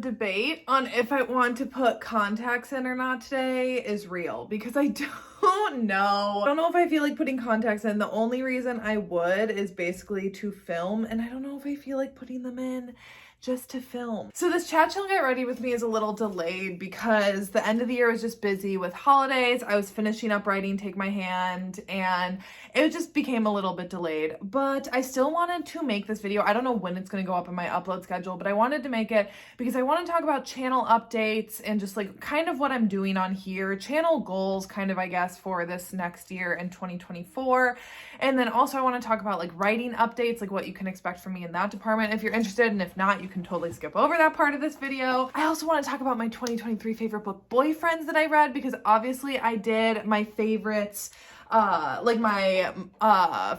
Debate on if I want to put contacts in or not today is real because I don't know. I don't know if I feel like putting contacts in. The only reason I would is basically to film, and I don't know if I feel like putting them in just to film. So this chat chill get ready with me is a little delayed because the end of the year was just busy with holidays. I was finishing up writing Take My Hand and it just became a little bit delayed, but I still wanted to make this video. I don't know when it's going to go up in my upload schedule, but I wanted to make it because I want to talk about channel updates and just like kind of what I'm doing on here, channel goals kind of, I guess, for this next year in 2024. And then also I want to talk about like writing updates, like what you can expect from me in that department if you're interested, and if not, you can totally skip over that part of this video. I also want to talk about my 2023 favorite book boyfriends that I read, because obviously I did my favorites,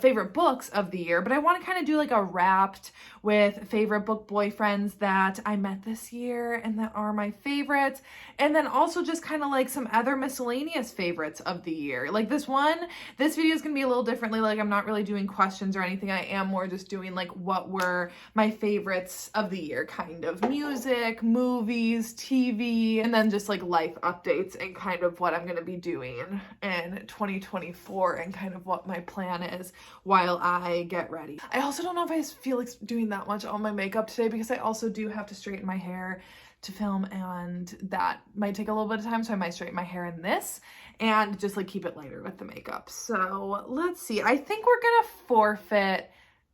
favorite books of the year, but I want to kind of do like a wrapped with favorite book boyfriends that I met this year and that are my favorites, and then also just kind of like some other miscellaneous favorites of the year. Like this video is gonna be a little differently. Like I'm not really doing questions or anything. I am more just doing like what were my favorites of the year, kind of music, movies, TV, and then just like life updates and kind of what I'm gonna be doing in 2024 and kind of what my plan is while I get ready. I also don't know if I feel like doing that much on my makeup today because I also do have to straighten my hair to film, and that might take a little bit of time, so I might straighten my hair in this and just like keep it lighter with the makeup. So let's see. I think we're gonna forfeit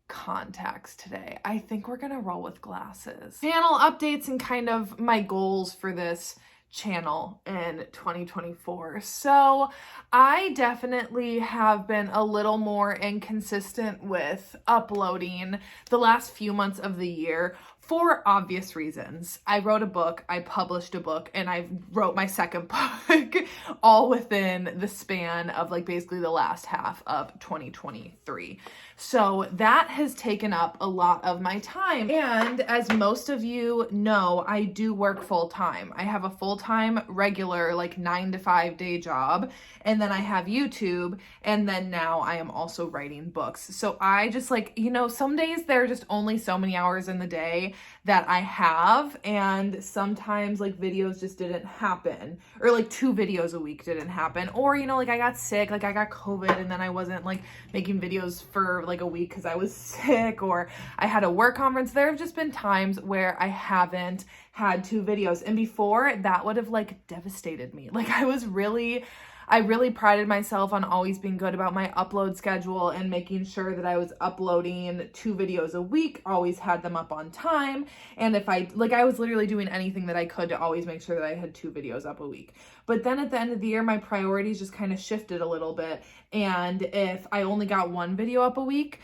contacts today. I think we're gonna roll with glasses. Channel updates and kind of my goals for this channel in 2024. So I definitely have been a little more inconsistent with uploading the last few months of the year for obvious reasons. I wrote a book, I published a book, and I wrote my second book all within the span of like basically the last half of 2023. So that has taken up a lot of my time. And as most of you know, I do work full time. I have a full-time regular like 9 to 5 day job. And then I have YouTube. And then now I am also writing books. So I just like, you know, some days there are just only so many hours in the day that I have. And sometimes like videos just didn't happen, or like 2 videos a week didn't happen. Or, you know, like I got sick, like I got COVID and then I wasn't like making videos for like a week because I was sick, or I had a work conference. There have just been times where I haven't had 2 videos. And before that would have like devastated me. Like I really prided myself on always being good about my upload schedule and making sure that I was uploading 2 videos a week, always had them up on time. And if I was literally doing anything that I could to always make sure that I had 2 videos up a week. But then at the end of the year, my priorities just kind of shifted a little bit. And if I only got 1 video up a week,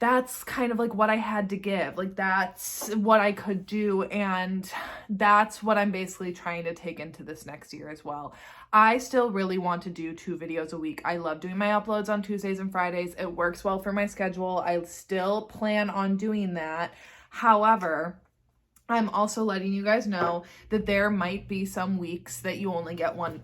that's kind of like what I had to give. Like that's what I could do. And that's what I'm basically trying to take into this next year as well. I still really want to do 2 videos a week. I love doing my uploads on Tuesdays and Fridays. It works well for my schedule. I still plan on doing that. However, I'm also letting you guys know that there might be some weeks that you only get one,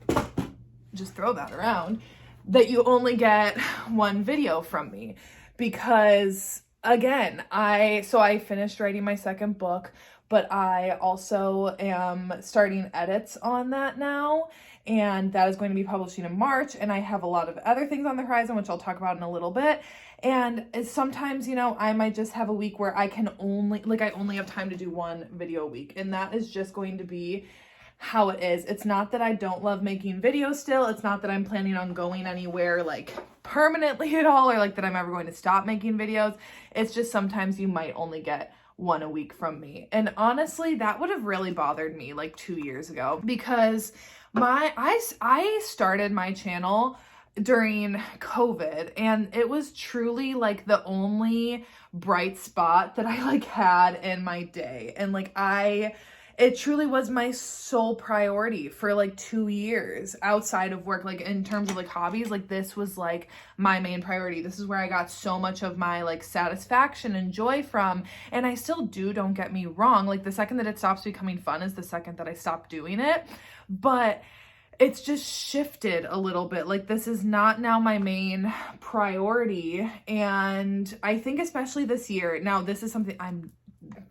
just throw that around, that you only get 1 video from me. Because again, I finished writing my second book, but I also am starting edits on that now, and that is going to be publishing in March, and I have a lot of other things on the horizon, which I'll talk about in a little bit. And sometimes, you know, I might just have a week where I only have time to do 1 video a week, and that is just going to be how it is. It's not that I don't love making videos still. It's not that I'm planning on going anywhere like permanently at all, or like that I'm ever going to stop making videos. It's just sometimes you might only get 1 a week from me. And honestly, that would have really bothered me like 2 years ago, because I started my channel during COVID, and it was truly like the only bright spot that I like had in my day. And like it truly was my sole priority for like 2 years outside of work. Like in terms of like hobbies, like this was like my main priority. This is where I got so much of my like satisfaction and joy from. And I still do, don't get me wrong. Like the second that it stops becoming fun is the second that I stop doing it. But it's just shifted a little bit. Like this is not now my main priority. And I think especially this year, now this is something I'm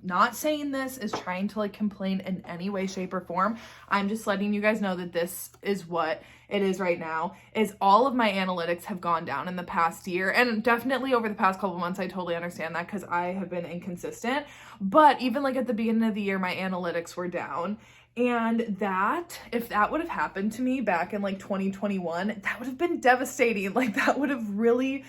not saying this is trying to like complain in any way, shape, or form. I'm just letting you guys know that this is what it is right now, is all of my analytics have gone down in the past year, and definitely over the past couple months. I totally understand that because I have been inconsistent, but even like at the beginning of the year, my analytics were down. And that, if that would have happened to me back in like 2021, that would have been devastating. Like that would have really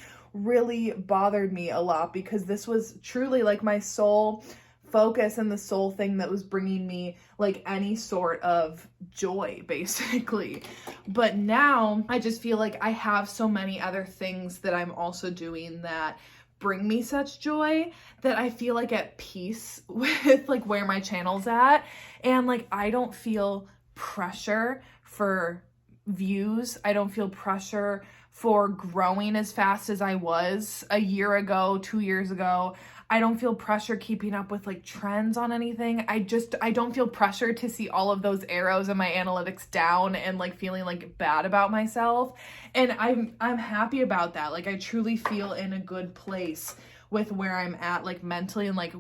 bothered me a lot, because this was truly like my sole focus and the sole thing that was bringing me like any sort of joy, basically. But now I just feel like I have so many other things that I'm also doing that bring me such joy that I feel like at peace with like where my channel's at. And like, I don't feel pressure for views. I don't feel pressure for growing as fast as I was a year ago, 2 years ago. I don't feel pressure keeping up with like trends on anything. I don't feel pressure to see all of those arrows in my analytics down and like feeling like bad about myself. And I'm happy about that. Like I truly feel in a good place with where I'm at, like mentally, and like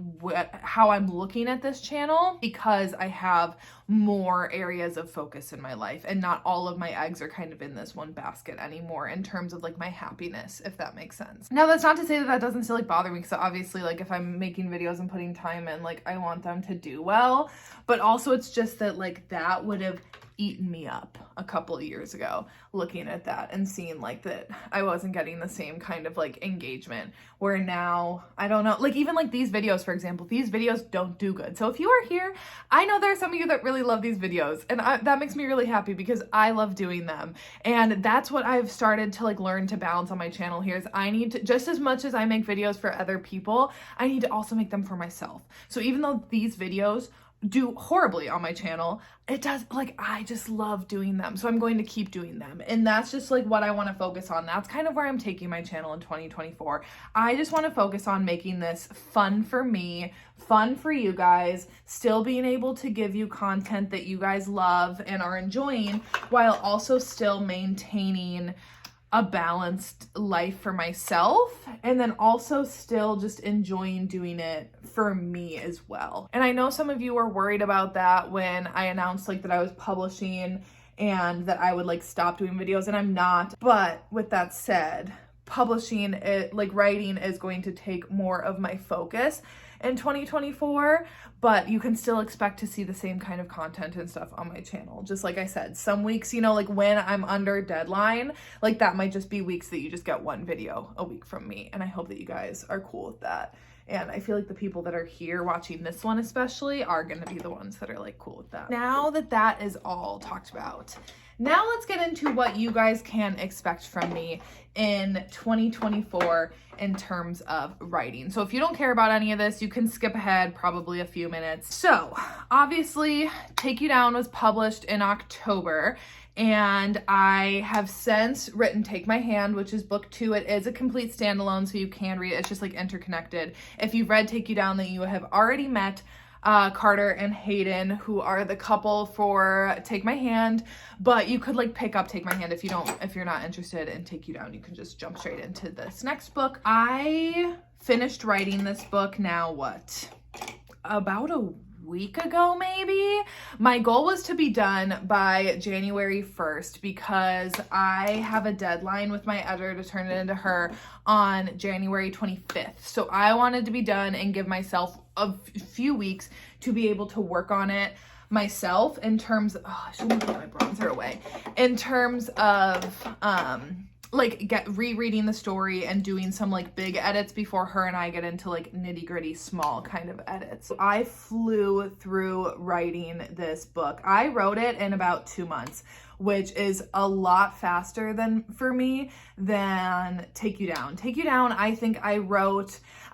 how I'm looking at this channel, because I have more areas of focus in my life and not all of my eggs are kind of in this one basket anymore in terms of like my happiness, if that makes sense. Now, that's not to say that that doesn't still like bother me, because obviously like if I'm making videos and putting time in, like I want them to do well, but also it's just that like that would have eaten me up a couple of years ago, looking at that and seeing like that I wasn't getting the same kind of like engagement, where now, I don't know, like even like these videos, for example, these videos don't do good. So if you are here, I know there are some of you that really love these videos, and that makes me really happy because I love doing them. And that's what I've started to like learn to balance on my channel here, is I need to, just as much as I make videos for other people, I need to also make them for myself. So even though these videos do horribly on my channel, it does, like, I just love doing them, so I'm going to keep doing them. And that's just like what I want to focus on. That's kind of where I'm taking my channel in 2024. I just want to focus on making this fun for me, fun for you guys, still being able to give you content that you guys love and are enjoying, while also still maintaining a balanced life for myself, and then also still just enjoying doing it for me as well. And I know some of you were worried about that when I announced like that I was publishing and that I would like stop doing videos, and I'm not. But with that said, publishing it, like writing, is going to take more of my focus in 2024, but you can still expect to see the same kind of content and stuff on my channel. Just like I said, some weeks, you know, like when I'm under deadline, like that might just be weeks that you just get one video a week from me. And I hope that you guys are cool with that. And I feel like the people that are here watching this one especially are going to be the ones that are like cool with that. Now that that is all talked about, now let's get into what you guys can expect from me in 2024 in terms of writing. So if you don't care about any of this, you can skip ahead probably a few minutes. So obviously Take You Down was published in October, and I have since written Take My Hand, which is book 2. It is a complete standalone, so you can read it. It's just like interconnected. If you've read Take You Down, then you have already met Carter and Hayden, who are the couple for Take My Hand, but you could like pick up Take My Hand if you're not interested in Take You Down. You can just jump straight into this next book. I finished writing this book now, about a week ago, maybe. My goal was to be done by January 1st because I have a deadline with my editor to turn it into her on January 25th. So I wanted to be done and give myself a few weeks to be able to work on it myself in terms of, I shouldn't put my bronzer away, in terms of like rereading the story and doing some like big edits before her and I get into like nitty gritty small kind of edits. I flew through writing this book. I wrote it in about 2 months, which is a lot faster for me than Take You Down. Take You Down, I think I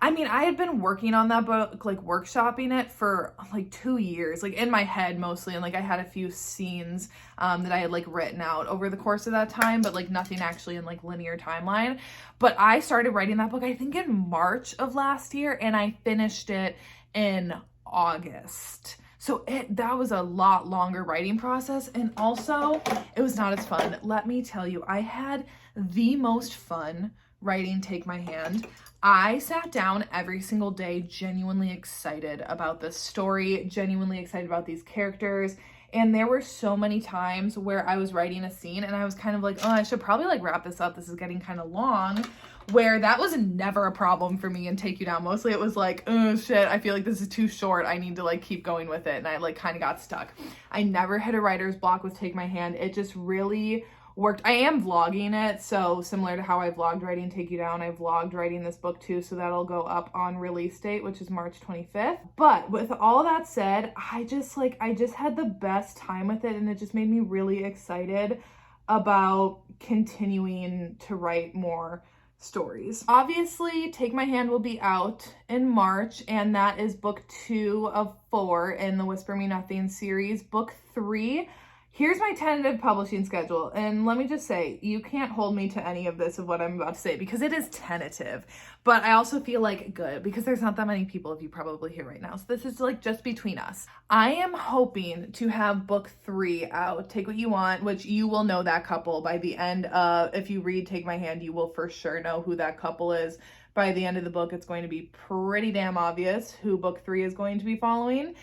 had been working on that book, like workshopping it for like 2 years, like in my head mostly. And like I had a few scenes that I had like written out over the course of that time, but like nothing actually in like linear timeline. But I started writing that book, I think in March of last year, and I finished it in August. So that was a lot longer writing process, and also it was not as fun. Let me tell you, I had the most fun writing Take My Hand. I sat down every single day genuinely excited about this story, genuinely excited about these characters. And there were so many times where I was writing a scene and I was kind of like, oh, I should probably like wrap this up. This is getting kind of long, where that was never a problem for me in Take You Down. Mostly it was like, oh shit, I feel like this is too short. I need to like keep going with it. And I like kind of got stuck. I never hit a writer's block with Take My Hand. It just really worked. I am vlogging it, so similar to how I vlogged writing Take You Down, I vlogged writing this book too, so that'll go up on release date, which is March 25th. But with all that said, I just had the best time with it, and it just made me really excited about continuing to write more stories. Obviously, Take My Hand will be out in March, and that is book 2 of 4 in the Whisper Me Nothing series. Book 3, here's my tentative publishing schedule, and let me just say, you can't hold me to any of this of what I'm about to say because it is tentative, but I also feel like good because there's not that many people, if you probably hear right now, so this is like just between us. I am hoping to have book 3 out, Take What You Want, which you will know that couple by the end of, if you read Take My Hand, you will for sure know who that couple is. By the end of the book, it's going to be pretty damn obvious who book 3 is going to be following.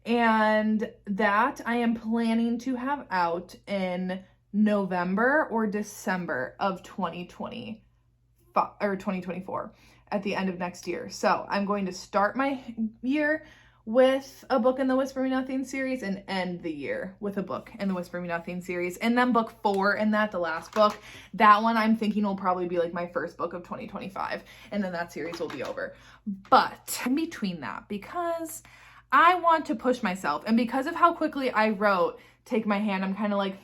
And that I am planning to have out in November or December of 2024 at the end of next year. So I'm going to start my year with a book in the Whisper Me Nothing series and end the year with a book in the Whisper Me Nothing series. And then book 4 in that, the last book, that one I'm thinking will probably be like my first book of 2025. And then that series will be over. But in between that, because I want to push myself, and because of how quickly I wrote Take My Hand, I'm kind of like,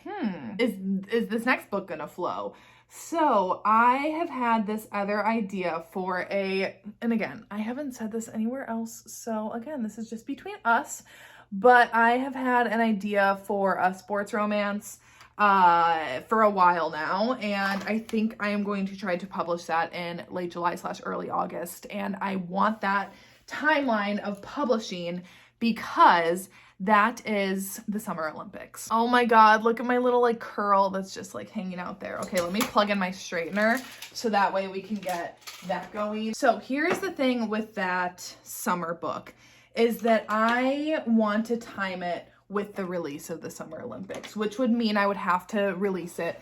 is this next book gonna flow? So I have had this other idea for and again, I haven't said this anywhere else, so again, this is just between us, but I have had an idea for a sports romance for a while now, and I think I am going to try to publish that in late July/early August, and I want that timeline of publishing because that is the Summer Olympics. Oh my God, look at my little like curl that's just like hanging out there. Okay, let me plug in my straightener so that way we can get that going. So here's the thing with that summer book is that I want to time it with the release of the Summer Olympics, which would mean I would have to release it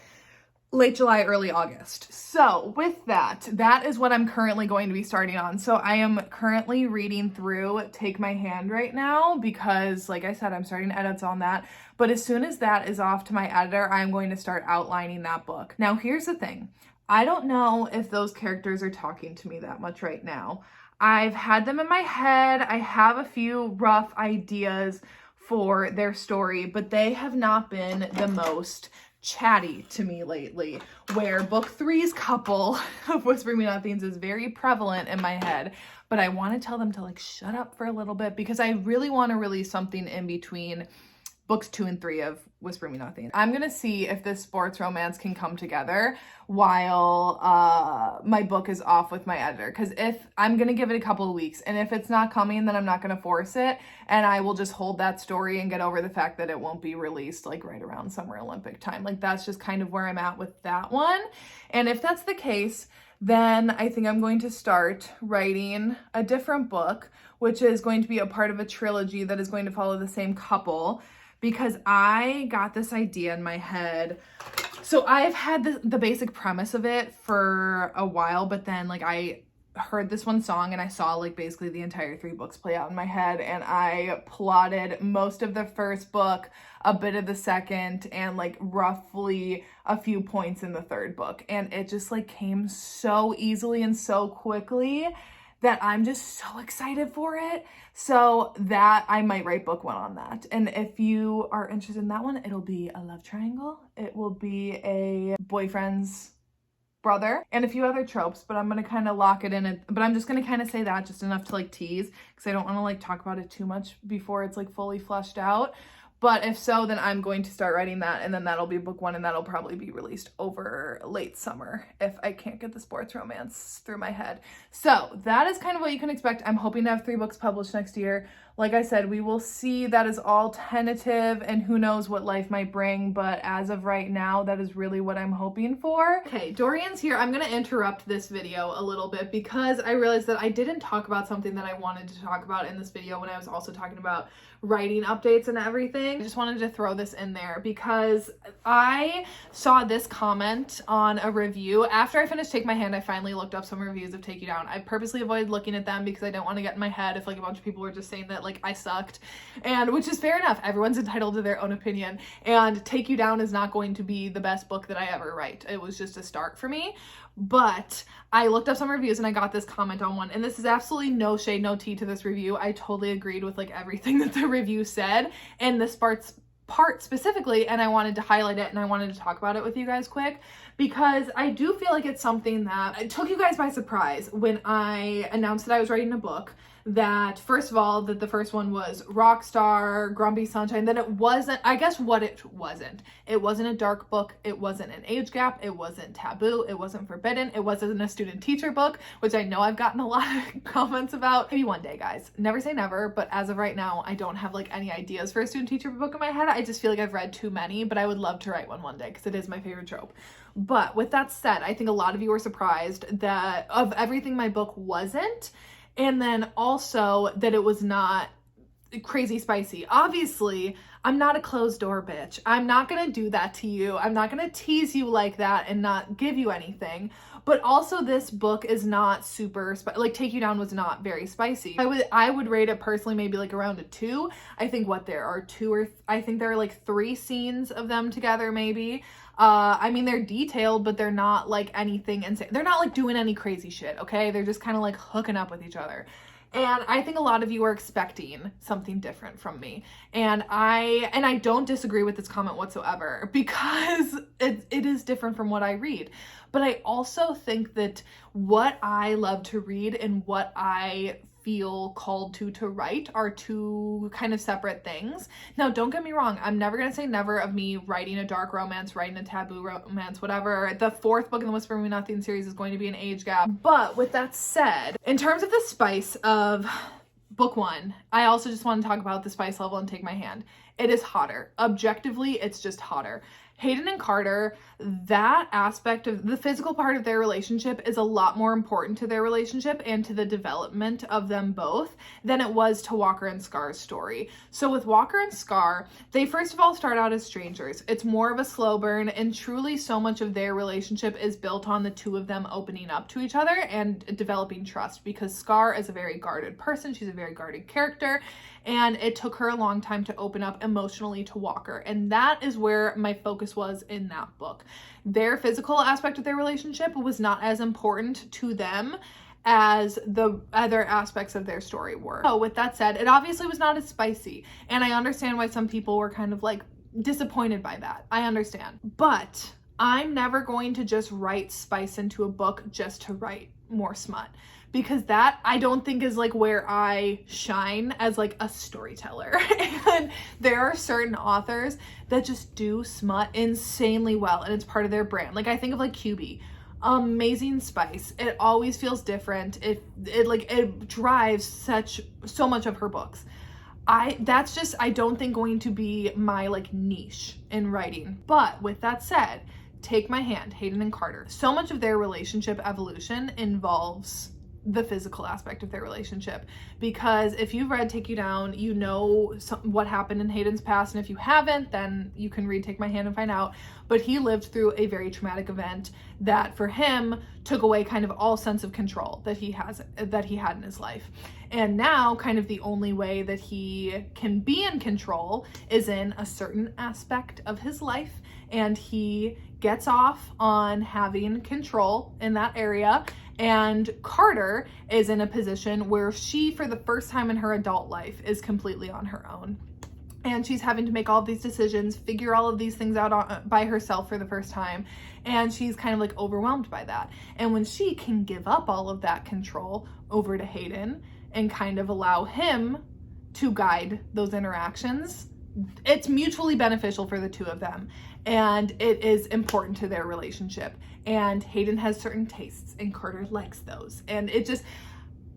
late July, early August. So with that is what I'm currently going to be starting on. So I am currently reading through Take My Hand right now because, like I said, I'm starting edits on that. But as soon as that is off to my editor, I'm going to start outlining that book. Now, here's the thing. I don't know if those characters are talking to me that much right now. I've had them in my head. I have a few rough ideas for their story, but they have not been the most chatty to me lately, where book 3's couple of Whisper Me Nothings is very prevalent in my head, but I want to tell them to like shut up for a little bit because I really want to release something in between books 2 and 3 of Whisper Me Nothing. I'm gonna see if this sports romance can come together while my book is off with my editor, because if I'm gonna give it a couple of weeks, and if it's not coming, then I'm not gonna force it, and I will just hold that story and get over the fact that it won't be released like right around Summer Olympic time. Like that's just kind of where I'm at with that one. And if that's the case, then I think I'm going to start writing a different book, which is going to be a part of a trilogy that is going to follow the same couple, because I got this idea in my head. So I've had the basic premise of it for a while, but then like I heard this one song and I saw like basically the entire 3 books play out in my head, and I plotted most of the first book, a bit of the second, and like roughly a few points in the 3rd book. And it just like came so easily and so quickly that I'm just so excited for it. So that I might write book 1 on that. And if you are interested in that one, it'll be a love triangle. It will be a boyfriend's brother and a few other tropes, but I'm going to kind of lock it in. But I'm just going to kind of say that just enough to like tease, because I don't want to like talk about it too much before it's like fully fleshed out. But if so, then I'm going to start writing that, and then that'll be book 1, and that'll probably be released over late summer if I can't get the sports romance through my head. So that is kind of what you can expect. I'm hoping to have 3 books published next year. Like I said, we will see. That is all tentative and who knows what life might bring, but as of right now, that is really what I'm hoping for. Okay, Dorian's here. I'm gonna interrupt this video a little bit because I realized that I didn't talk about something that I wanted to talk about in this video when I was also talking about writing updates and everything. I just wanted to throw this in there because I saw this comment on a review. After I finished Take My Hand, I finally looked up some reviews of Take You Down. I purposely avoided looking at them because I didn't want to get in my head if like a bunch of people were just saying that like I sucked, and which is fair enough. Everyone's entitled to their own opinion, and Take You Down is not going to be the best book that I ever write. It was just a start for me. But I looked up some reviews and I got this comment on one, and this is absolutely no shade, no tea to this review. I totally agreed with like everything that the review said, and this part specifically, and I wanted to highlight it and I wanted to talk about it with you guys quick because I do feel like it's something that took you guys by surprise when I announced that I was writing a book. That first of all, that the first one was Rockstar, Grumpy Sunshine, that it wasn't, I guess what it wasn't a dark book, it wasn't an age gap, it wasn't taboo, it wasn't forbidden, it wasn't a student teacher book, which I know I've gotten a lot of comments about. Maybe one day, guys, never say never, but as of right now, I don't have like any ideas for a student teacher book in my head. I just feel like I've read too many, but I would love to write one day because it is my favorite trope. But with that said, I think a lot of you were surprised that of everything my book wasn't, and then also that it was not crazy spicy. Obviously, I'm not a closed door bitch. I'm not gonna do that to you. I'm not gonna tease you like that and not give you anything. But also this book is not super, like Take You Down was not very spicy. I would rate it personally maybe like around a 2. I think there are like 3 scenes of them together maybe. I mean, they're detailed, but they're not like anything insane. They're not like doing any crazy shit, okay? They're just kind of like hooking up with each other. And I think a lot of you are expecting something different from me. And I don't disagree with this comment whatsoever because it is different from what I read. But I also think that what I love to read and what I feel called to write are 2 kind of separate things. Now, don't get me wrong. I'm never going to say never of me writing a dark romance, writing a taboo romance, whatever. The 4th book in the Whisper Me Nothing series is going to be an age gap. But with that said, in terms of the spice of book 1, I also just want to talk about the spice level and Take My Hand. It is hotter. Objectively, it's just hotter. Hayden and Carter, that aspect of the physical part of their relationship is a lot more important to their relationship and to the development of them both than it was to Walker and Scar's story. So with Walker and Scar, they first of all start out as strangers. It's more of a slow burn, and truly so much of their relationship is built on the 2 of them opening up to each other and developing trust, because Scar is a very guarded person. She's a very guarded character, and it took her a long time to open up emotionally to Walker. And that is where my focus was in that book. Their physical aspect of their relationship was not as important to them as the other aspects of their story were. So with that said, it obviously was not as spicy. And I understand why some people were kind of like disappointed by that. I understand. But I'm never going to just write spice into a book just to write more smut, because that I don't think is like where I shine as like a storyteller. And there are certain authors that just do smut insanely well, and it's part of their brand. Like I think of like QB, amazing spice. It always feels different. It drives so much of her books. That's just, I don't think going to be my like niche in writing. But with that said, Take My Hand, Hayden and Carter, so much of their relationship evolution involves the physical aspect of their relationship, because if you've read Take You Down, you know what happened in Hayden's past, and if you haven't, then you can read Take My Hand and find out. But he lived through a very traumatic event that for him took away kind of all sense of control that he had in his life. And now kind of the only way that he can be in control is in a certain aspect of his life, and he gets off on having control in that area. And Carter is in a position where she, for the first time in her adult life, is completely on her own. And she's having to make all of these decisions, figure all of these things out by herself for the first time. And she's kind of like overwhelmed by that. And when she can give up all of that control over to Hayden and kind of allow him to guide those interactions, it's mutually beneficial for the 2 of them. And it is important to their relationship. And Hayden has certain tastes and Carter likes those. And it just,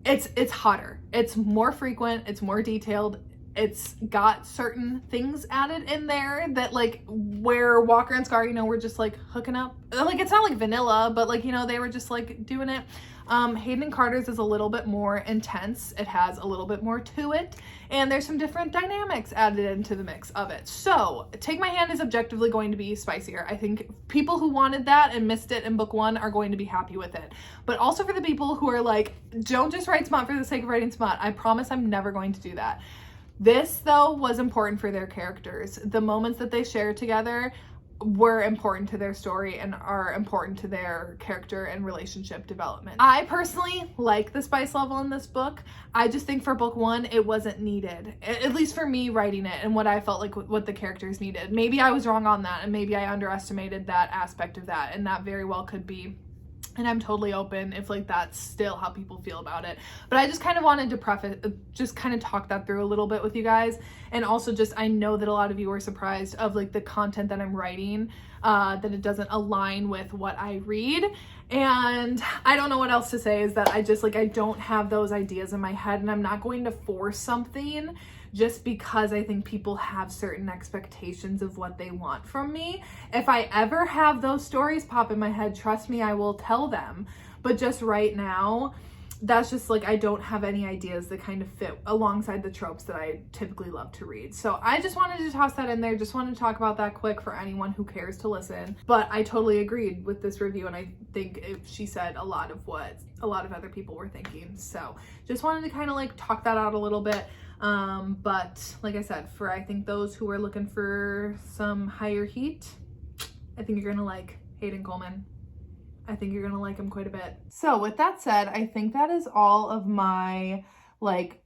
it's hotter. It's more frequent, it's more detailed. It's got certain things added in there that like where Walker and Scar, you know, were just like hooking up. Like it's not like vanilla, but like, you know, they were just like doing it. Hayden and Carter's is a little bit more intense. It has a little bit more to it. And there's some different dynamics added into the mix of it. So Take My Hand is objectively going to be spicier. I think people who wanted that and missed it in book 1 are going to be happy with it. But also for the people who are like, don't just write smut for the sake of writing smut. I promise I'm never going to do that. This, though, was important for their characters. The moments that they shared together were important to their story and are important to their character and relationship development. I personally like the spice level in this book. I just think for book 1, it wasn't needed. At least for me writing it and what I felt like what the characters needed. Maybe I was wrong on that and maybe I underestimated that aspect of that, and that very well could be. And I'm totally open if like that's still how people feel about it. But I just kind of wanted to just kind of talk that through a little bit with you guys. And also just, I know that a lot of you were surprised of like the content that I'm writing, that it doesn't align with what I read. And I don't know what else to say, is that I just like, I don't have those ideas in my head, and I'm not going to force something just because I think people have certain expectations of what they want from me. If I ever have those stories pop in my head, trust me, I will tell them. But just right now, that's just like, I don't have any ideas that kind of fit alongside the tropes that I typically love to read. So I just wanted to toss that in there. Just wanted to talk about that quick for anyone who cares to listen. But I totally agreed with this review, and I think she said a lot of what a lot of other people were thinking. So just wanted to kind of like talk that out a little bit. But like I said, for I think those who are looking for some higher heat, I think you're gonna like Hayden Coleman. I think you're gonna like him quite a bit. So with that said, I think that is all of my like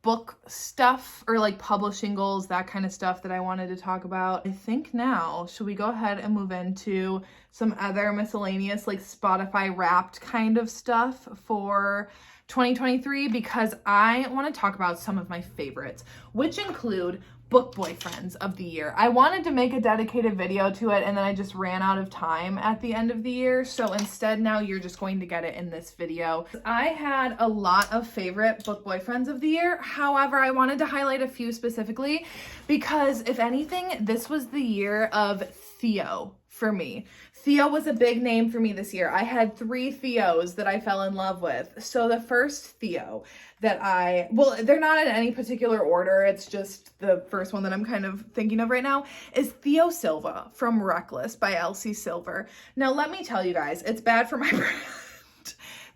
book stuff or like publishing goals, that kind of stuff that I wanted to talk about. I think now, should we go ahead and move into some other miscellaneous like Spotify Wrapped kind of stuff for 2023, because I want to talk about some of my favorites, which include book boyfriends of the year. I wanted to make a dedicated video to it, and then I just ran out of time at the end of the year. So instead, now you're just going to get it in this video. I had a lot of favorite book boyfriends of the year. However, I wanted to highlight a few specifically because if anything, this was the year of Theo for me. Theo was a big name for me this year. I had 3 Theos that I fell in love with. So the first Theo that well, they're not in any particular order. It's just the first one that I'm kind of thinking of right now is Theo Silva from Reckless by Elsie Silver. Now, let me tell you guys, it's bad for my brand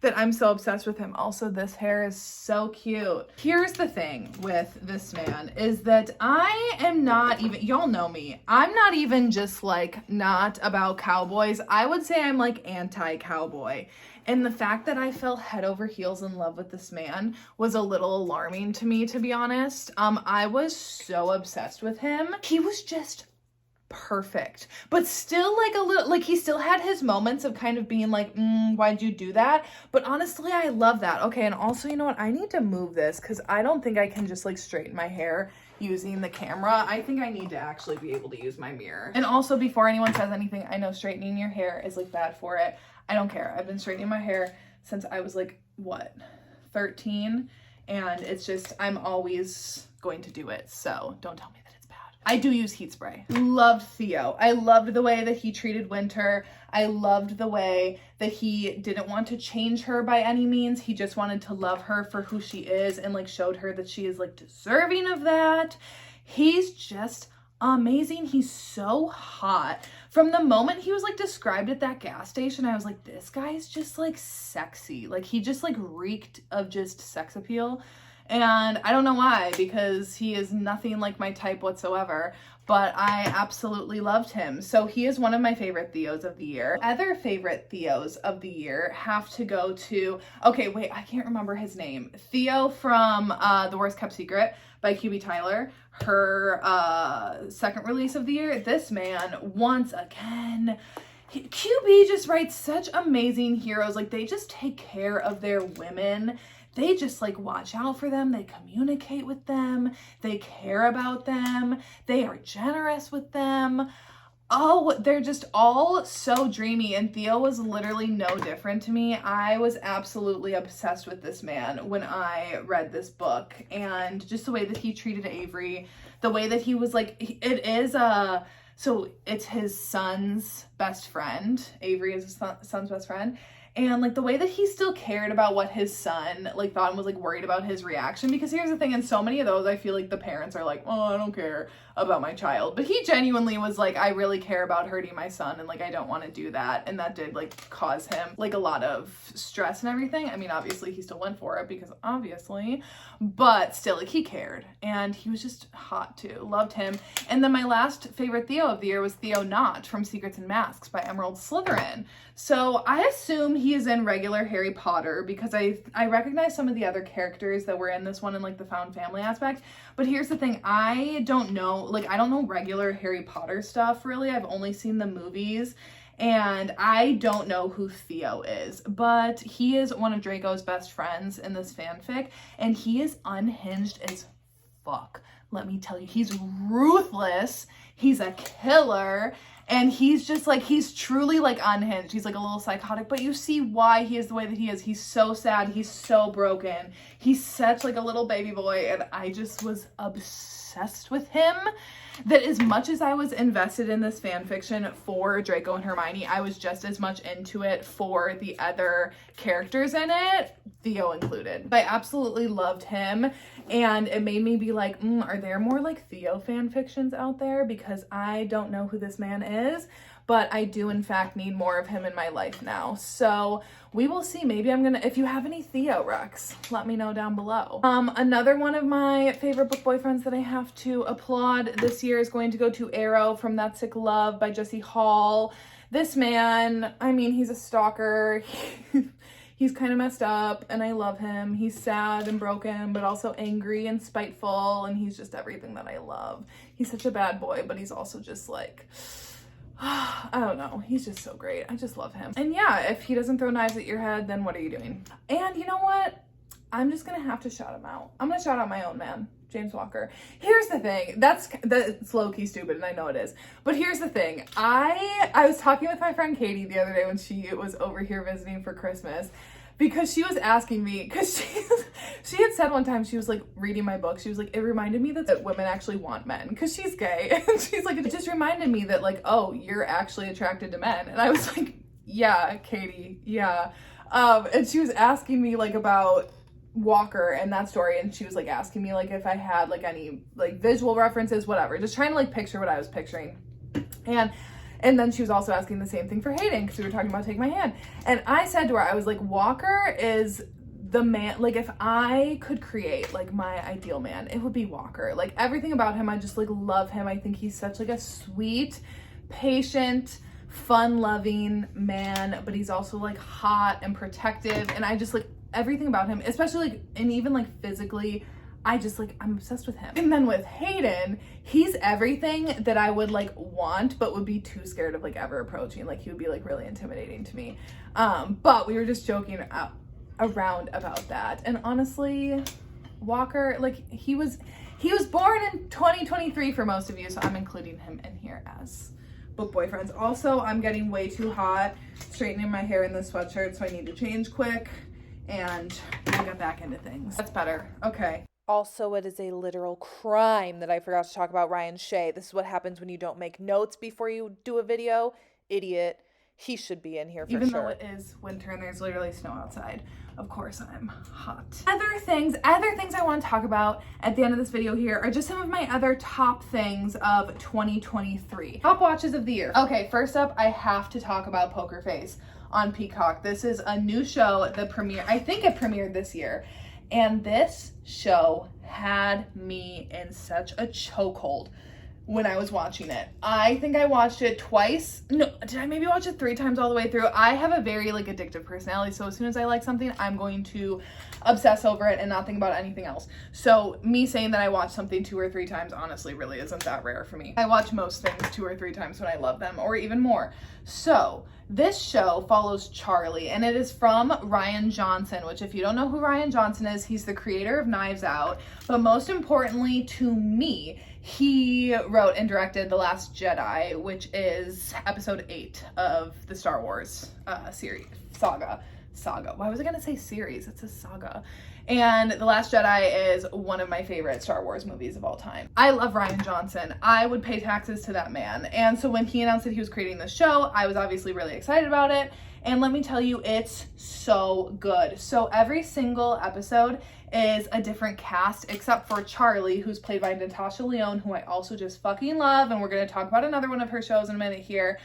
that I'm so obsessed with him. Also, this hair is so cute. Here's the thing with this man is that I am not even, y'all know me, I'm not even just like not about cowboys. I would say I'm like anti-cowboy. And the fact that I fell head over heels in love with this man was a little alarming to me, to be honest. I was so obsessed with him. He was just perfect, but still like a little, like he still had his moments of kind of being like, why'd you do that? But honestly, I love that. Okay, and also, you know what? I need to move this because I don't think I can just like straighten my hair using the camera. I think I need to actually be able to use my mirror. And also, before anyone says anything, I know straightening your hair is like bad for it. I don't care. I've been straightening my hair since I was like, what, 13? And it's just, I'm always going to do it. So don't tell me that it's bad. I do use heat spray. Loved Theo. I loved the way that he treated Winter. I loved the way that he didn't want to change her by any means. He just wanted to love her for who she is and like showed her that she is like deserving of that. He's just amazing. He's so hot. From the moment he was like described at that gas station, I was like, this guy is just like sexy. Like he just like reeked of just sex appeal. And I don't know why, because he is nothing like my type whatsoever, but I absolutely loved him. So he is one of my favorite Theos of the year. Other favorite Theos of the year have to go to, okay, wait, I can't remember his name. Theo from The Worst Kept Secret by QB Tyler, her second release of the year. This man, once again, QB just writes such amazing heroes. Like they just take care of their women. They just like watch out for them. They communicate with them. They care about them. They are generous with them. Oh, they're just all so dreamy, and Theo was literally no different to me. I was absolutely obsessed with this man when I read this book, and just the way that he treated Avery, the way that he was like, so it's his son's best friend. Avery is his son's best friend. And like the way that he still cared about what his son like thought and was like worried about his reaction, because here's the thing, in so many of those I feel like the parents are like, oh, I don't care about my child, but he genuinely was like, I really care about hurting my son, and like I don't want to do that. And that did like cause him like a lot of stress and everything. I mean, obviously he still went for it because obviously, but still, like, he cared, and he was just hot too. Loved him. And then my last favorite Theo of the year was Theo Knott from Secrets and Masks by Emerald Slytherin. So I assume he is in regular Harry Potter because I recognize some of the other characters that were in this one in like the found family aspect. But here's the thing, I don't know, like I don't know regular Harry Potter stuff really. I've only seen the movies, and I don't know who Theo is, but he is one of Draco's best friends in this fanfic, and he is unhinged as fuck. Let me tell you, he's ruthless, he's a killer, and he's just like, he's truly like unhinged. He's like a little psychotic, but you see why he is the way that he is. He's so sad, he's so broken, he's such like a little baby boy, and I just was obsessed with him. That as much as I was invested in this fan fiction for Draco and Hermione, I was just as much into it for the other characters in it, Theo included. I absolutely loved him, and it made me be like, are there more like Theo fan fictions out there? Because I don't know who this man is, but I do in fact need more of him in my life now. So we will see. Maybe I'm gonna, if you have any Theo Rex, let me know down below. Another one of my favorite book boyfriends that I have to applaud this year is going to go to Arrow from That Sick Love by Jesse Hall. This man, I mean, he's a stalker. He's kind of messed up, and I love him. He's sad and broken, but also angry and spiteful, and he's just everything that I love. He's such a bad boy, but he's also just like, I don't know. He's just so great. I just love him. And yeah, if he doesn't throw knives at your head, then what are you doing? And you know what? I'm just gonna have to shout him out. I'm gonna shout out my own man, James Walker. Here's the thing. That's low-key stupid, and I know it is. But here's the thing. I was talking with my friend Katie the other day when she was over here visiting for Christmas, because she was asking me, because she had said one time, she was like reading my book, she was like, it reminded me that women actually want men, because she's gay, and she's like, it just reminded me that like, oh, you're actually attracted to men. And I was like, yeah, Katie, yeah. And she was asking me like about Walker and that story, and she was like asking me like if I had like any like visual references, whatever, just trying to like picture what I was picturing. And then she was also asking the same thing for Hayden, because we were talking about Take My Hand. And I said to her, I was like, Walker is the man, like if I could create like my ideal man, it would be Walker. Like everything about him, I just like love him. I think he's such like a sweet, patient, fun-loving man, but he's also like hot and protective. And I just like everything about him, especially like, and even like physically, I just like, I'm obsessed with him. And then with Hayden, he's everything that I would like want, but would be too scared of like ever approaching. Like he would be like really intimidating to me. But we were just joking around about that. And honestly, Walker, like he was born in 2023 for most of you, so I'm including him in here as book boyfriends. Also, I'm getting way too hot straightening my hair in this sweatshirt, so I need to change quick and we'll get back into things. That's better. Okay. Also, it is a literal crime that I forgot to talk about Ryan Shay. This is what happens when you don't make notes before you do a video. Idiot. He should be in here for sure. Even though it is winter and there's literally snow outside, of course I'm hot. Other things I want to talk about at the end of this video here are just some of my other top things of 2023. Top watches of the year. Okay, first up, I have to talk about Poker Face on Peacock. This is a new show that I think it premiered this year. And this show had me in such a chokehold when I was watching it. I think I watched it twice. No, did I maybe watch it 3 times all the way through? I have a very like addictive personality, so as soon as I like something, I'm going to obsess over it and not think about anything else. So me saying that I watch something 2 or 3 times honestly really isn't that rare for me. I watch most things 2 or 3 times when I love them, or even more. So this show follows Charlie, and it is from Rian Johnson, which if you don't know who Rian Johnson is, he's the creator of Knives Out, but most importantly to me, He wrote and directed The Last Jedi, which is episode 8 of the Star Wars series, saga. Why was I gonna say series? It's a saga. And The Last Jedi is one of my favorite Star Wars movies of all time. I love Rian Johnson. I would pay taxes to that man. And so when he announced that he was creating the show, I was obviously really excited about it. And let me tell you, it's so good. So every single episode is a different cast, except for Charlie, who's played by Natasha Lyonne, who I also just fucking love. And we're going to talk about another one of her shows in a minute here.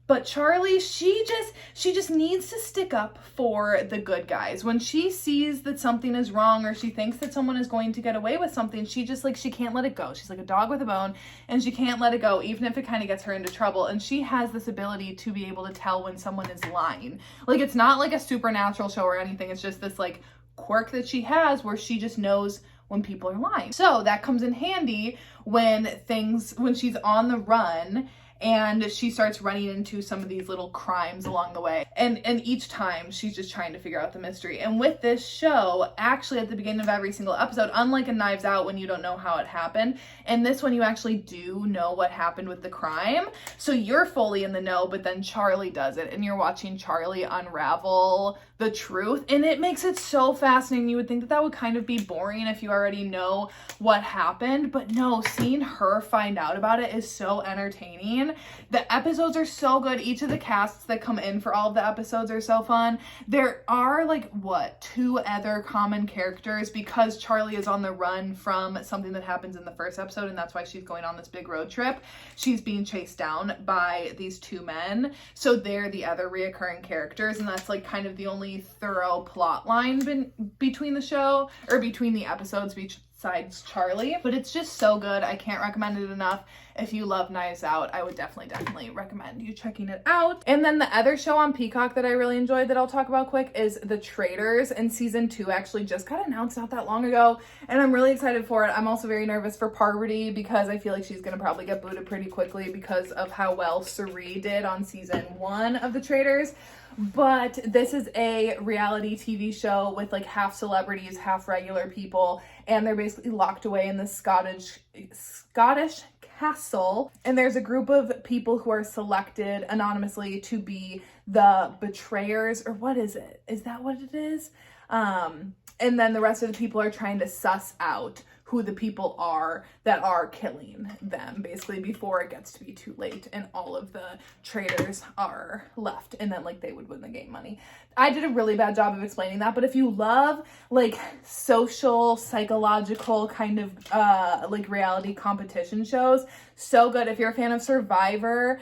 But Charlie, she just needs to stick up for the good guys. When she sees that something is wrong or she thinks that someone is going to get away with something, she just like, she can't let it go. She's like a dog with a bone, and she can't let it go, even if it kind of gets her into trouble. And she has this ability to be able to tell when someone is lying. Like, it's not like a supernatural show or anything. It's just this like quirk that she has where she just knows when people are lying. So that comes in handy when she's on the run and she starts running into some of these little crimes along the way. And each time she's just trying to figure out the mystery. And with this show, actually at the beginning of every single episode, unlike a Knives Out when you don't know how it happened, in this one you actually do know what happened with the crime. So you're fully in the know, but then Charlie does it and you're watching Charlie unravel the truth. And it makes it so fascinating. You would think that that would kind of be boring if you already know what happened, but no, seeing her find out about it is so entertaining. The episodes are so good. Each of the casts that come in for all of the episodes are so fun. There are like, what, 2 other common characters because Charlie is on the run from something that happens in the first episode, and that's why she's going on this big road trip. She's being chased down by these 2 men. So they're the other reoccurring characters, and that's like kind of the only thorough plot line between the show, or between the episodes besides Charlie. But it's just so good. I can't recommend it enough. If you love Knives Out, I would definitely recommend you checking it out. And then the other show on Peacock that I really enjoyed that I'll talk about quick is The Traitors, and season 2 actually just got announced not that long ago, and I'm really excited for it. I'm also very nervous for Parvati because I feel like she's gonna probably get booted pretty quickly because of how well Suri did on season 1 of The Traitors. But this is a reality TV show with like half celebrities, half regular people, and they're basically locked away in this Scottish castle, and there's a group of people who are selected anonymously to be the betrayers, or what is it? Is that what it is? And then the rest of the people are trying to suss out who the people are that are killing them, basically, before it gets to be too late and all of the traitors are left, and then like they would win the game money. I did a really bad job of explaining that, but if you love like social, psychological kind of like reality competition shows, so good. If you're a fan of Survivor,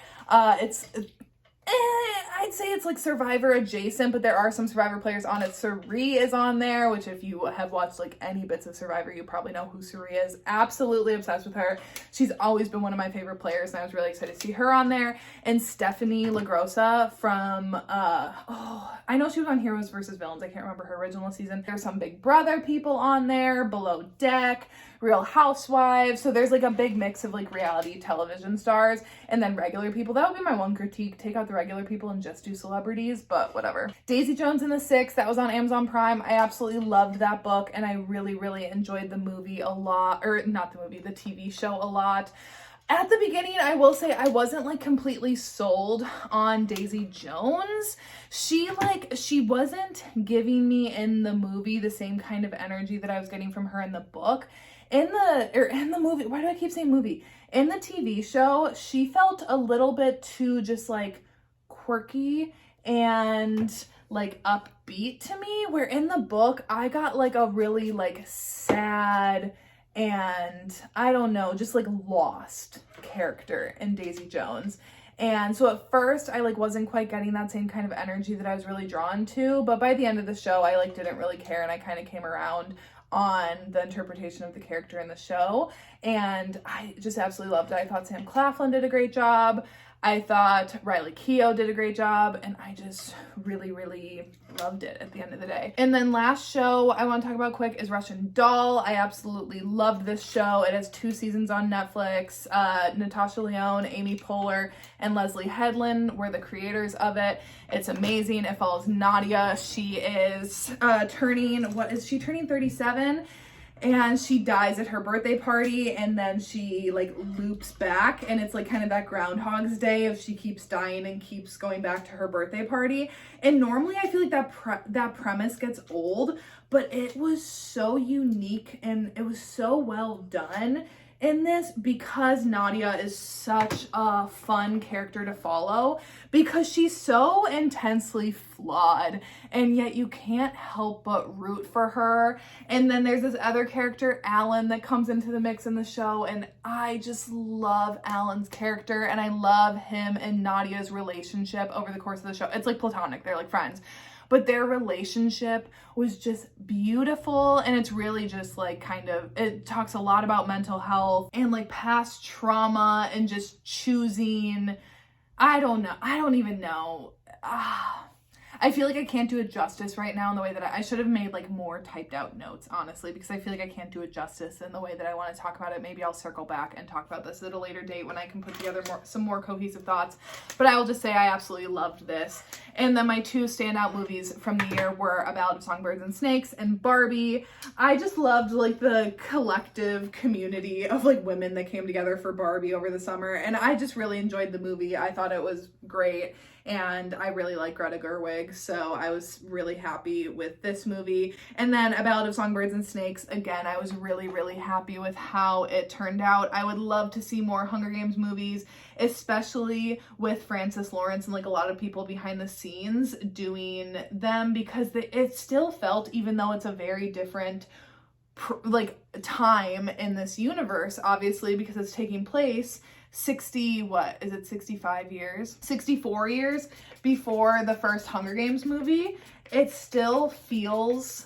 I'd say it's like Survivor adjacent, but there are some Survivor players on it. Suri is on there, which if you have watched like any bits of Survivor, you probably know who Suri is. Absolutely obsessed with her. She's always been one of my favorite players, and I was really excited to see her on there. And Stephanie LaGrossa from, I know she was on Heroes vs. Villains. I can't remember her original season. There's some Big Brother people on there, Below Deck, Real Housewives. So there's like a big mix of like reality television stars and then regular people. That would be my one critique. Take out the regular people and just do celebrities, but whatever. Daisy Jones and the Six, that was on Amazon Prime. I absolutely loved that book, and I really, really enjoyed the movie a lot, or not the movie, the TV show a lot. At the beginning, I will say I wasn't like completely sold on Daisy Jones. She wasn't giving me in the movie the same kind of energy that I was getting from her in the book. In the movie, why do I keep saying movie? In the TV show, she felt a little bit too just like quirky and like upbeat to me, where in the book, I got like a really like sad and I don't know, just like lost character in Daisy Jones. And so at first I like wasn't quite getting that same kind of energy that I was really drawn to, but by the end of the show I like didn't really care, and I kind of came around on the interpretation of the character in the show, and I just absolutely loved it. I thought Sam Claflin did a great job. I thought Riley Keough did a great job, and I just really, really loved it at the end of the day. And then last show I want to talk about quick is Russian Doll. I absolutely loved this show. It has 2 seasons on Netflix. Natasha Lyonne, Amy Poehler, and Leslie Headland were the creators of it. It's amazing. It follows Nadia. She is turning 37. and she dies at her birthday party, and then she like loops back, and it's like kind of that Groundhog's Day of she keeps dying and keeps going back to her birthday party. And normally I feel like that premise gets old, but it was so unique and it was so well done in this, because Nadia is such a fun character to follow, because she's so intensely flawed, and yet you can't help but root for her. And then there's this other character, Alan, that comes into the mix in the show, and I just love Alan's character, and I love him and Nadia's relationship over the course of the show. It's like platonic, they're like friends. But their relationship was just beautiful, and it's really just like it talks a lot about mental health and like past trauma and just choosing, I don't even know. I feel like I can't do it justice right now in the way that I should have made like more typed out notes, honestly, because I feel like I can't do it justice in the way that I want to talk about it. Maybe I'll circle back and talk about this at a later date when I can put together some more cohesive thoughts. But I will just say I absolutely loved this. And then my two standout movies from the year were A Ballad of Songbirds and Snakes and Barbie. I just loved like the collective community of like women that came together for Barbie over the summer. And I just really enjoyed the movie. I thought it was great. And I really like Greta Gerwig, so I was really happy with this movie. And then A Ballad of Songbirds and Snakes, again, I was really, really happy with how it turned out. I would love to see more Hunger Games movies, especially with Francis Lawrence and like a lot of people behind the scenes doing them, because it still felt, even though it's a very different time in this universe, obviously, because it's taking place 64 years before the first Hunger Games movie. It still felt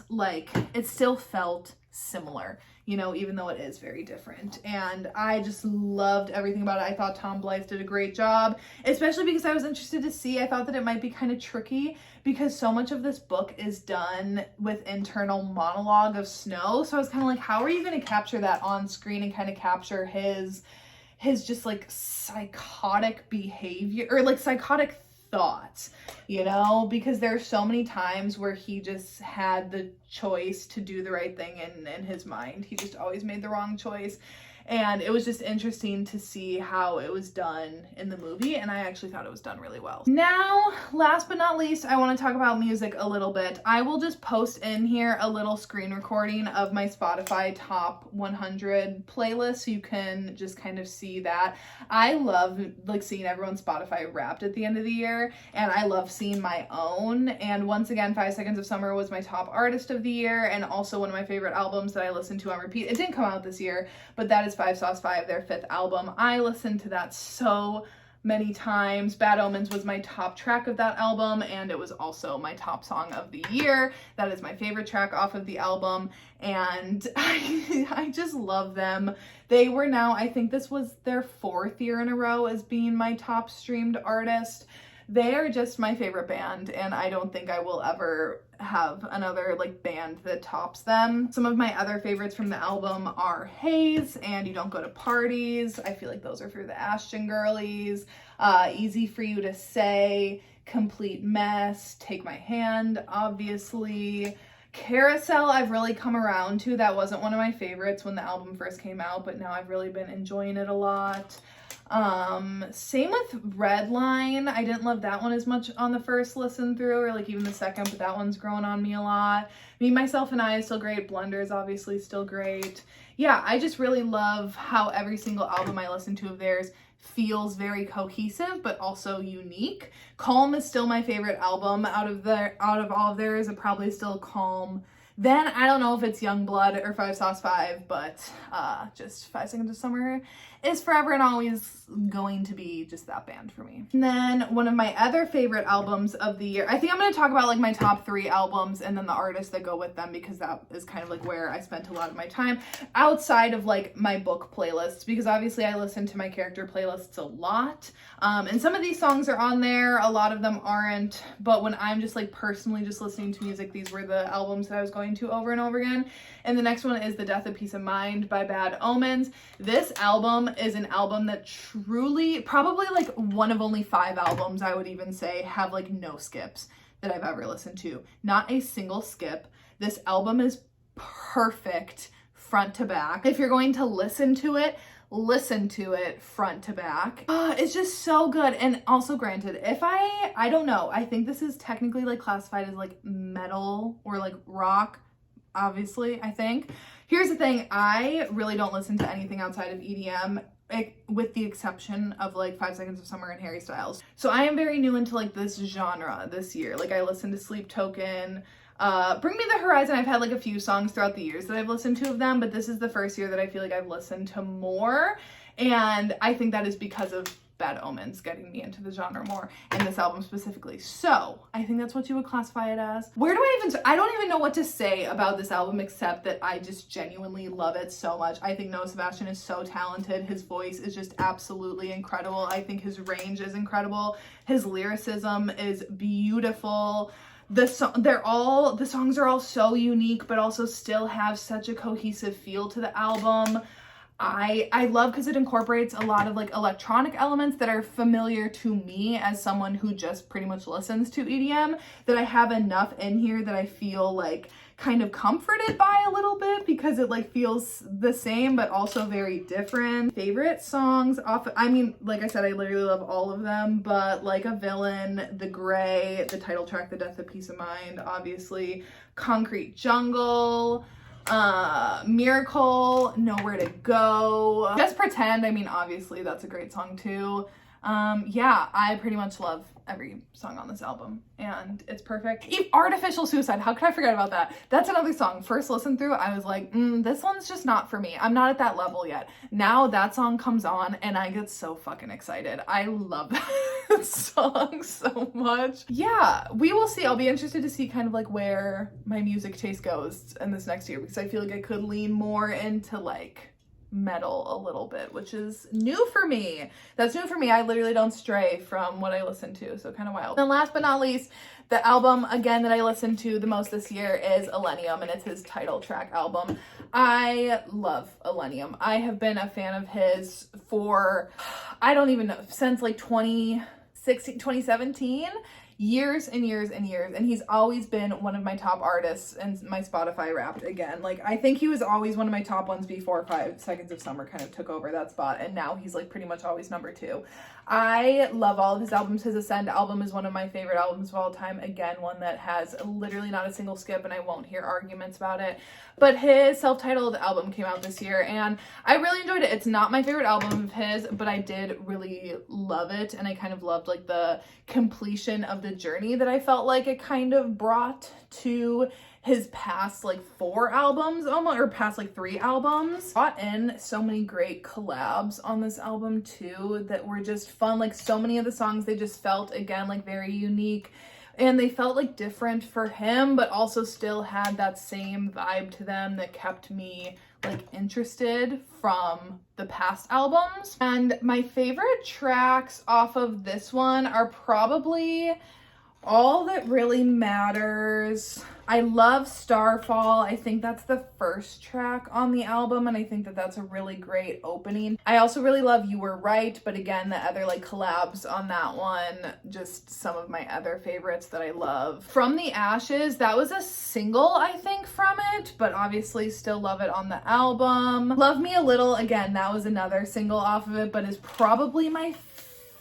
similar, you know, even though it is very different. And I just loved everything about it. I thought Tom Blythe did a great job, especially because I was interested to see, I thought that it might be kind of tricky because so much of this book is done with internal monologue of Snow. So I was kind of like, how are you going to capture that on screen and kind of capture his just like psychotic behavior or like psychotic thoughts, you know, because there's so many times where he just had the choice to do the right thing, and in his mind he just always made the wrong choice. And it was just interesting to see how it was done in the movie, and I actually thought it was done really well. Now, last but not least, I want to talk about music a little bit. I will just post in here a little screen recording of my Spotify top 100 playlist, so you can just kind of see that. I love like seeing everyone's Spotify Wrapped at the end of the year, and I love seeing my own. And once again, 5 Seconds of Summer was my top artist of the year, and also one of my favorite albums that I listened to on repeat. It didn't come out this year, but that is 5 Sauce 5, their 5th album. I listened to that so many times. Bad Omens was my top track of that album, and it was also my top song of the year. That is my favorite track off of the album, and I just love them. They were now, I think this was their 4th year in a row as being my top streamed artist. They are just my favorite band, and I don't think I will ever have another like band that tops them. Some of my other favorites from the album are Haze and You Don't Go to Parties. I feel like those are for the Ashton girlies. Easy for You to Say, Complete Mess, Take My Hand, obviously. Carousel, I've really come around to. That wasn't one of my favorites when the album first came out, but now I've really been enjoying it a lot. Same with Redline. I didn't love that one as much on the first listen through, or like even the second, but that one's grown on me a lot. Me, Myself, and I is still great. Blunder is obviously still great. Yeah, I just really love how every single album I listen to of theirs feels very cohesive, but also unique. Calm is still my favorite album out of all of theirs. It probably still Calm. Then I don't know if it's Youngblood or 5 Sauce 5, but just 5 Seconds of Summer is forever and always going to be just that band for me. And then one of my other favorite albums of the year, I think I'm going to talk about like my top 3 albums and then the artists that go with them, because that is kind of like where I spent a lot of my time outside of like my book playlists, because obviously I listen to my character playlists a lot. And some of these songs are on there, a lot of them aren't, but when I'm just like personally just listening to music, these were the albums that I was going to over and over again. And the next one is The Death of Peace of Mind by Bad Omens. This album is an album that truly, probably like one of only 5 albums I would even say have like no skips that I've ever listened to. Not a single skip. This album is perfect front to back. If you're going to listen to it front to back. It's just so good. And also, granted, if I don't know, I think this is technically like classified as like metal or like rock, obviously, I think. Here's the thing, I really don't listen to anything outside of EDM, with the exception of like 5 Seconds of Summer and Harry Styles. So I am very new into like this genre this year. Like I listened to Sleep Token, Bring Me the Horizon. I've had like a few songs throughout the years that I've listened to of them, but this is the first year that I feel like I've listened to more. And I think that is because of Bad Omens getting me into the genre more, and this album specifically. So I think that's what you would classify it as. Where do I don't even know what to say about this album except that I just genuinely love it so much. I think Noah Sebastian is so talented. His voice is just absolutely incredible. I think his range is incredible. His lyricism is beautiful. The songs are all so unique, but also still have such a cohesive feel to the album. I love because it incorporates a lot of like electronic elements that are familiar to me as someone who just pretty much listens to EDM, that I have enough in here that I feel like kind of comforted by a little bit, because it like feels the same but also very different. Favorite songs off, I mean, like I said, I literally love all of them, but Like a Villain, The Gray, the title track, The Death of Peace of Mind, obviously, Concrete Jungle, Miracle, Nowhere to Go, Just Pretend, I mean, obviously that's a great song too. Yeah, I pretty much love every song on this album and it's perfect. Artificial Suicide, how could I forget about that? That's another song. First listen through, I was like, this one's just not for me. I'm not at that level yet. Now that song comes on and I get so fucking excited. I love that song so much. Yeah, we will see. I'll be interested to see kind of like where my music taste goes in this next year, because I feel like I could lean more into like metal a little bit, which is new for me. That's new for me. I literally don't stray from what I listen to, so kind of wild. And last but not least, the album again that I listened to the most this year is Alenium, and it's his title track album. I love Alenium. I have been a fan of his for, I don't even know, since like 2016, 2017. Years and years and years, and he's always been one of my top artists in my Spotify Wrapped. Again, like I think he was always one of my top ones before 5 Seconds of Summer kind of took over that spot, and now he's like pretty much always number 2. I love all of his albums. His Ascend album is one of my favorite albums of all time. Again, one that has literally not a single skip, and I won't hear arguments about it. But his self-titled album came out this year, and I really enjoyed it. It's not my favorite album of his, but I did really love it, and I kind of loved like the completion of the journey that I felt like it kind of brought to his past like 4 albums almost, or past like 3 albums. Brought in so many great collabs on this album too that were just fun. Like so many of the songs, they just felt again like very unique, and they felt like different for him, but also still had that same vibe to them that kept me like interested from the past albums. And my favorite tracks off of this one are probably All That Really Matters. I love Starfall. I think that's the first track on the album, and I think that that's a really great opening. I also really love You Were Right, but again, the other like collabs on that one, just some of my other favorites that I love. From the Ashes, that was a single, I think, from it, but obviously still love it on the album. Love Me a Little, again, that was another single off of it, but is probably my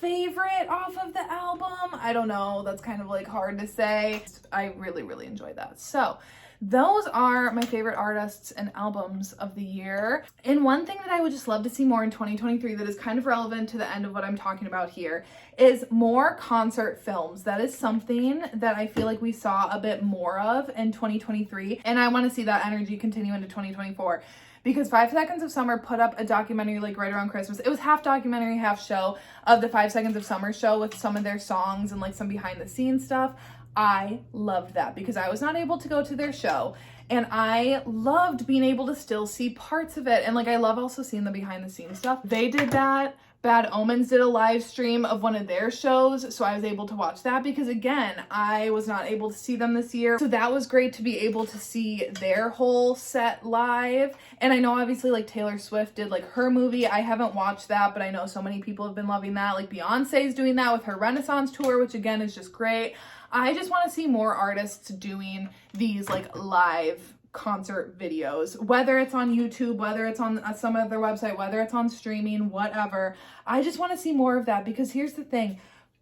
favorite off of the album. I don't know, that's kind of like hard to say. I really, really enjoyed that. So those are my favorite artists and albums of the year. And one thing that I would just love to see more in 2023 that is kind of relevant to the end of what I'm talking about here is more concert films. That is something that I feel like we saw a bit more of in 2023, and I want to see that energy continue into 2024. Because 5 Seconds of Summer put up a documentary like right around Christmas. It was half documentary, half show of the 5 Seconds of Summer show with some of their songs and like some behind the scenes stuff. I loved that because I was not able to go to their show, and I loved being able to still see parts of it. And like I love also seeing the behind the scenes stuff. They did that. Bad Omens did a live stream of one of their shows, so I was able to watch that because again, I was not able to see them this year. So that was great to be able to see their whole set live. And I know obviously like Taylor Swift did like her movie. I haven't watched that, but I know so many people have been loving that. Like Beyonce's doing that with her Renaissance tour, which again is just great. I just want to see more artists doing these like live concert videos, whether it's on YouTube, whether it's on some other website, whether it's on streaming, whatever. I just want to see more of that, because here's the thing.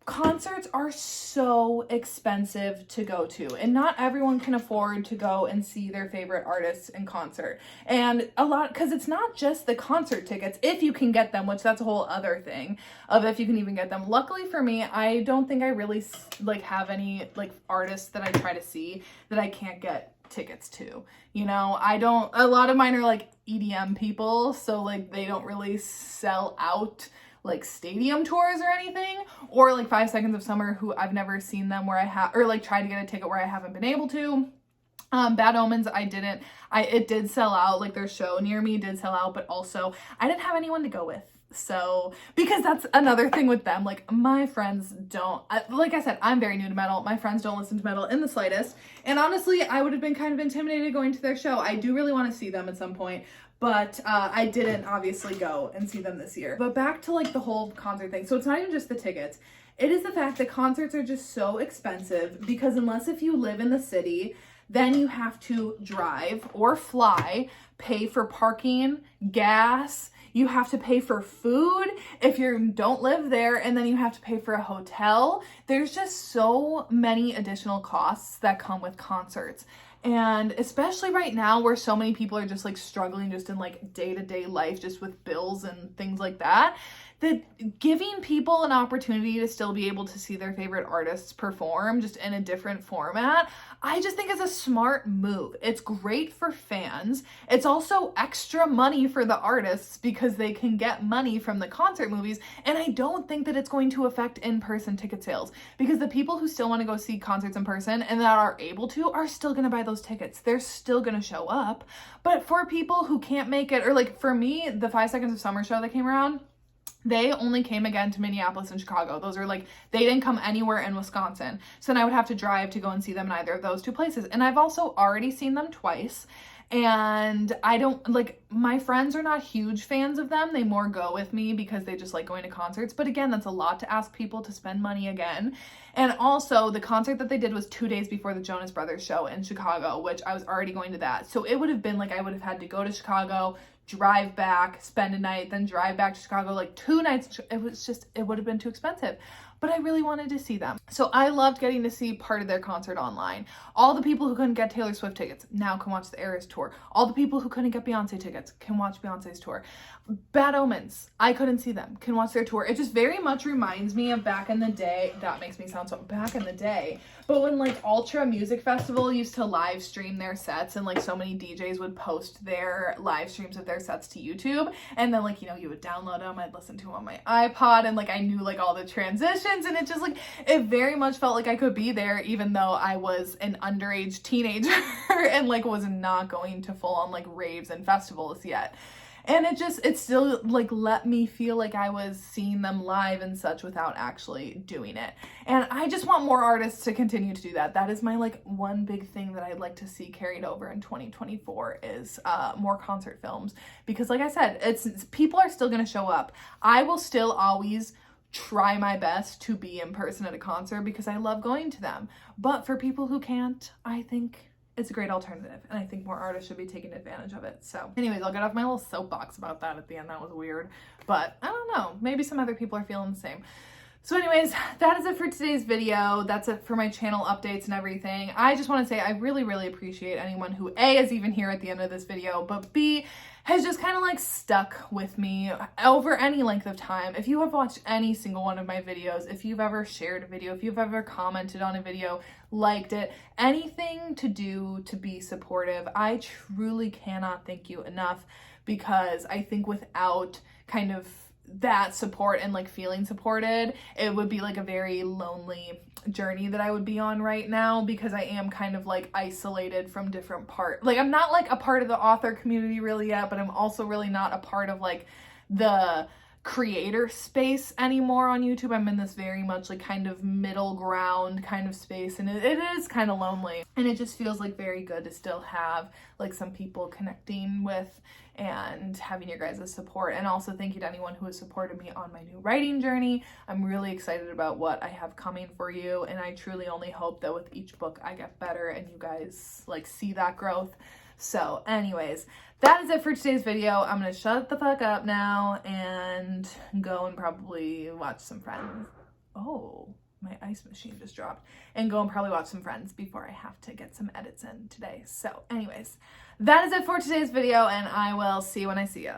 Concerts are so expensive to go to, and not everyone can afford to go and see their favorite artists in concert. And a lot, because it's not just the concert tickets, if you can get them, which that's a whole other thing of if you can even get them. Luckily for me, I don't think I really like have any like artists that I try to see that I can't get tickets to. You know, a lot of mine are like EDM people, so like they don't really sell out like stadium tours or anything, or like 5 Seconds of Summer, who I've never seen them where I have, or like tried to get a ticket where I haven't been able to. Bad Omens, it did sell out, like their show near me did sell out, but also I didn't have anyone to go with. So, because that's another thing with them, like my friends don't, like I said, I'm very new to metal. My friends don't listen to metal in the slightest. And honestly, I would have been kind of intimidated going to their show. I do really want to see them at some point, but I didn't obviously go and see them this year. But back to like the whole concert thing. So it's not even just the tickets. It is the fact that concerts are just so expensive, because unless if you live in the city, then you have to drive or fly, pay for parking, gas. You have to pay for food if you don't live there, and then you have to pay for a hotel. There's just so many additional costs that come with concerts. And especially right now where so many people are just like struggling just in like day-to-day life, just with bills and things like that, that giving people an opportunity to still be able to see their favorite artists perform just in a different format, I just think is a smart move. It's great for fans. It's also extra money for the artists because they can get money from the concert movies. And I don't think that it's going to affect in-person ticket sales, because the people who still want to go see concerts in person and that are able to are still going to buy those tickets. They're still going to show up. But for people who can't make it, or like for me, the 5 Seconds of Summer show that came around, they only came again to Minneapolis and Chicago. Those are like, they didn't come anywhere in Wisconsin. So then I would have to drive to go and see them in either of those two places. And I've also already seen them twice. And I don't, like, my friends are not huge fans of them. They more go with me because they just like going to concerts. But again, that's a lot to ask people to spend money again. And also the concert that they did was 2 days before the Jonas Brothers show in Chicago, which I was already going to that. So it would have been like, I would have had to go to Chicago, drive back, spend a night, then drive back to Chicago, like 2 nights. It would have been too expensive. But I really wanted to see them. So I loved getting to see part of their concert online. All the people who couldn't get Taylor Swift tickets now can watch the Eras tour. All the people who couldn't get Beyonce tickets can watch Beyonce's tour. Bad Omens, I couldn't see them, can watch their tour. It just very much reminds me of back in the day. That makes me sound so back in the day. But when like Ultra Music Festival used to live stream their sets, and like so many DJs would post their live streams of their sets to YouTube, and then like, you know, you would download them, I'd listen to them on my iPod, and like I knew like all the transitions, and it just like, it very much felt like I could be there even though I was an underage teenager and like was not going to full on like raves and festivals yet. And it still like let me feel like I was seeing them live and such without actually doing it. And I just want more artists to continue to do that. That is my like one big thing that I'd like to see carried over in 2024 is more concert films. Because like I said, it's people are still going to show up. I will still always try my best to be in person at a concert because I love going to them. But for people who can't, I think it's a great alternative, and I think more artists should be taking advantage of it. So anyways, I'll get off my little soapbox about that at the end. That was weird, but I don't know, maybe some other people are feeling the same. So anyways, that is it for today's video. That's it for my channel updates and everything. I just want to say I really, really appreciate anyone who A, is even here at the end of this video, but B, has just kind of like stuck with me over any length of time. If you have watched any single one of my videos, if you've ever shared a video, if you've ever commented on a video, liked it, anything to do to be supportive, I truly cannot thank you enough, because I think without kind of that support and like feeling supported, it would be like a very lonely journey that I would be on right now, because I am kind of like isolated from different parts. Like I'm not like a part of the author community really yet, but I'm also really not a part of like the creator space anymore on YouTube. I'm in this very much like kind of middle ground kind of space, and it is kind of lonely, and it just feels like very good to still have like some people connecting with and having your guys' support. And also thank you to anyone who has supported me on my new writing journey. I'm really excited about what I have coming for you, and I truly only hope that with each book I get better and you guys like see that growth. So anyways, that is it for today's video. I'm gonna shut the fuck up now and go and probably watch some Friends. Oh, my ice machine just dropped. And go and probably watch some Friends before I have to get some edits in today. So anyways, that is it for today's video, and I will see you when I see you.